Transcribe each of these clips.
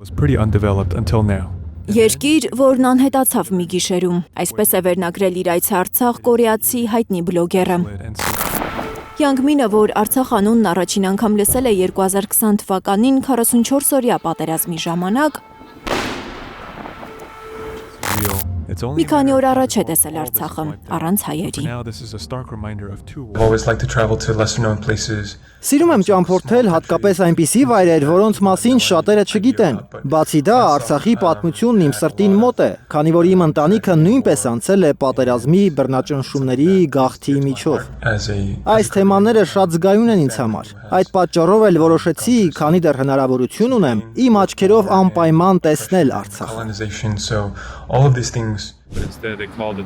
Was pretty undeveloped until now. Երկիր, որն անհետացավ մի գիշերում, այսպես է վերնագրել իր այցը Արցախ կորեացի հայտնի բլոգերը։ Յանգ Մինը, որ Արցախ անունն առաջին անգամ լսել է 2020 թվականին 44-օրյա պատերազմի ժամանակ, մի քանի օր առաջ է տեսել Արցախը, առանց հայերի։ Սիրում եմ ճամփորդել հատկապես այնպիսի վայրեր, որոնց մասին շատերը չգիտեն։ Բացի դա, Արցախի պատմությունն իմ սրտին մոտ է, քանի որ իմ ընտանիքը նույնպես անցել է պատերազմի բռնաճնշումների գաղթի միջով։ Այս թեմաները շատ զգայուն են ինձ համար։ Այդ պատճառով էլ որոշեցի, քանի դեռ հնարավորություն ունեմ, իմ աչքերով անպայման տեսնել Արցախը։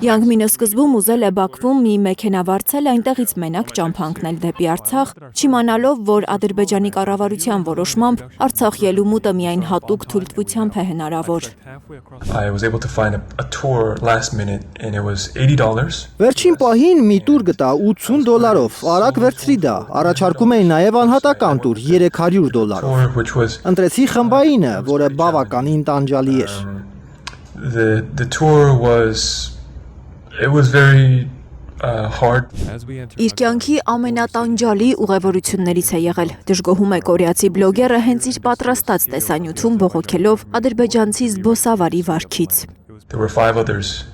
Յանգ Մինը սկզբում ուզել է Բաքվում մի մեքենա վարձել այնտեղից մենակ ճամփա դեպի Արցախ, չիմանալով, որ Ադրբեջանի կառավարության որոշմամբ Արցախ ելումուտը միայն հատուկ թույլտվությամբ է հնարավոր։ Վերջին պահին մի տուր գտա $80, արագ վերցրի դա, առաջարկում էին նաև անհատական տուր $300։ Ընտրեցի խմբայինը, որը բավականին տանջալի էր։ The tour was very hard. Իր կյանքի ամենատանջալի ուղևորություններից է եղել, դժգոհում է կորեացի բլոգերը հենց իր պատրաստած տեսանյութում բողոքելով ադրբեջանցի զբոսավարի վարքից։ There were 5 others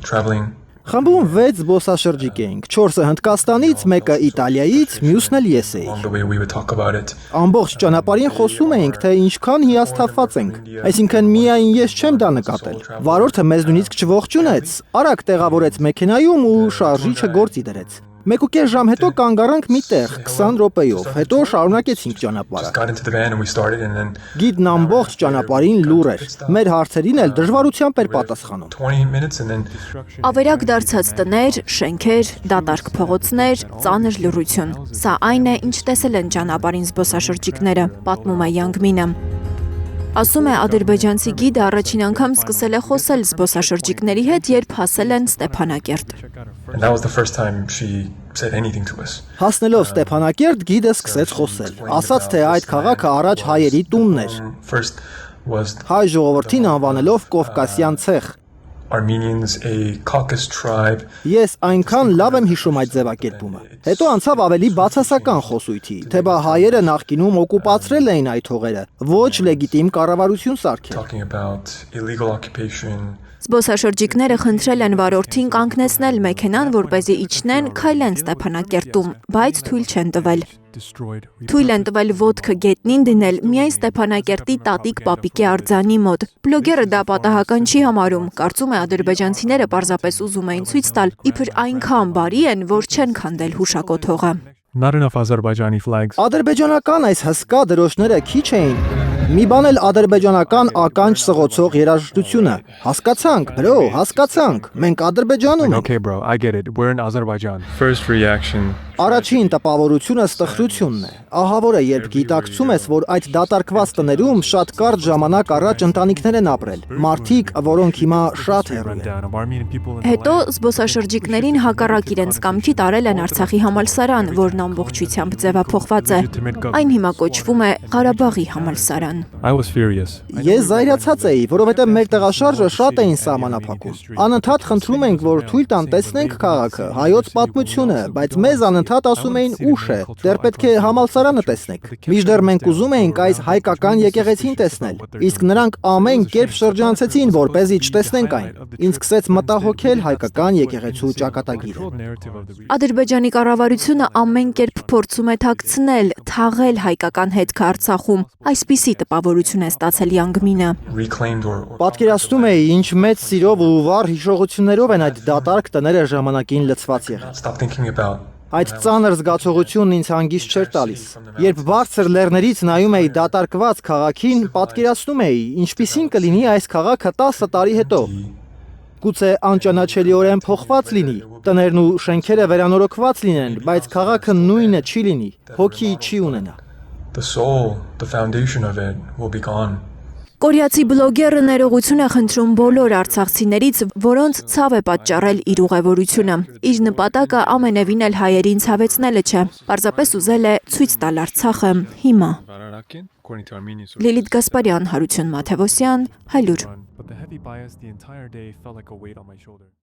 traveling. Խմբում 6 զբոսաշրջիկ էինք, 4-ը Հնդկաստանից, մեկը Իտալիայից, մյուսն էլ ես էի։ Ամբողջ ճանապարհին խոսում էինք, թե ինչքան հիասթափված ենք։ Այսինքն միայն ես չեմ դա նկատել։ Վարորդը մեզ նույնիսկ չողջունեց, արագ տեղավորեց մեքենայում ու շարժիչը գործի դրեց։ 1.5 ժամ հետո կանգ առանք մի տեղ 20 րոպեով, հետո շարունակեցինք ճանապարհը։ Գիդն ամբողջ ճանապարհին լուր էր, մեր հարցերին էլ դժվարությամբ էր պատասխանում։ Ավերակ դարձած տներ, շենքեր, դատարկ փողոցներ, ծանր լռություն։ Սա այն է, ինչ տեսել են ճանապարհին զբոսաշրջիկները, պատմում է Յանգ Մինը։ Ասում է ադրբեջանցի գիդը առաջին անգամ սկսել է խոսել զբոսաշրջիկների հետ, երբ հասել են Ստեփանակերտ։ Հասնելով Ստեփանակերտ, գիդը սկսեց խոսել։ Ասաց, թե այդ քաղաքը առաջ հայերի տունն էր։ Հայ ժողովրդին անվանելով Կովկասյան ցեխ։ Armenians, a Caucasus tribe. Ես այնքան լավ եմ հիշում այդ ձևակերպումը։ Հետո անցավ ավելի բացասական խոսույթի, թե բա հայերը նախկինում օկուպացրել էին այդ հողերը, ոչ լեգիտիմ կառավարություն սարքել։ Talking about illegal occupation. Զբոսաշրջիկները խնդրել են վարորդին կանգնեցնել մեքենան, որպեսզի իջնեն, քայլեն Ստեփանակերտում, բայց թույլ չեն տվել։ Թույլ են տվել ոտքը գետնին դնել միայն Ստեփանակերտի տատիկ պապիկի արձանի մոտ։ Բլոգերը դա պատահական չի համարում, կարծում է ադրբեջանցիները պարզապես ուզում էին ցույց տալ, իբր այնքան բարի են, որ չեն քանդել հուշակոթ հողը։ Not enough Azerbaijani flags. Ադրբեջանական այս հսկա դրոշները քիչ էին։ Մի բան էլ ադրբեջանական ականջ սղոցող երաժշտությունը։ Հասկացանք, բրո, հասկացանք։ Մենք Ադրբեջանում ենք։ Okay, bro, I get it. We're in Azerbaijan. First reaction. Առաջին տպավորությունը ստխրությունն է։ Ահավոր է, երբ գիտակցում ես, որ այդ դատարկված տներում շատ կարճ ժամանակ առաջ ընտանիքներ են ապրել։ Մարդիկ, որոնք հիմա շատ հեռու են։ Հետո զբոսաշրջիկներին հակառակ իրենց կամքի տարել են Արցախի համալսարան, որն ամբողջությամբ ձևափոխված է։ Այն հիմա կոչվում է Ղարաբաղի համալսարան։ I was furious. Ես զայրացած էի, որովհետև մեր տեղաշարժը շատ էին սահմանափակում։ Անընդհատ խնդրում ենք, որ թույլ տան տեսնենք քաղաքը, հայոց պատմությունը, բայց մեզ անընդհատ ասում էին ուշ է, դեռ պետք է համալսարանը տեսնեք։ Մինչդեռ մենք ուզում էինք այս հայկական եկեղեցին տեսնել, իսկ նրանք ամեն կերպ շրջանցեցին, որպեսզի չտեսնենք այն։ Ինձ սկսեց մտահոգել հայկական եկեղեցու ճակատագիրը։ Ադրբեջանի կառավարությունը ամեն կերպ փորձում է թաքցնել, թաղել հայկական հետքը Արցախում։ Այսպիսի տպավորություն է ստացել Յանգ Մինը։ Պատկերացնում էի, ինչ մեծ սիրով ու վառ հիշողություններով են այդ դատարկ տները ժամանակին լցված եղել։ Այդ ծանր զգացողությունն ինձ հանգիստ չէր տալիս։ Երբ բարձր լեռներից նայում էի դատարկված քաղաքին, պատկերացնում էի, ինչպիսին կլինի այս քաղաքը 10 տարի հետո։ Գուցե անճանաչելիորեն փոխված լինի, տներն ու շենքերը վերանորոգված լինեն, բայց քաղաքը նույնը չի լինի, հոգի չի ունենա։ The soul, the foundation of it will be gone. Կորեացի բլոգերը ներողություն է խնդրում բոլոր արցախցիներից, որոնց ցավ է պատճառել իր ուղևորությունը։ Իր նպատակը ամենևին էլ հայերին ցավեցնելը չէ, պարզապես ուզել է ցույց տալ Արցախը հիմա։ Լիլիթ Գասպարյան, Հարություն Մաթևոսյան, Հայլուր։ But the heavy bias the entire day felt like a weight on my shoulder.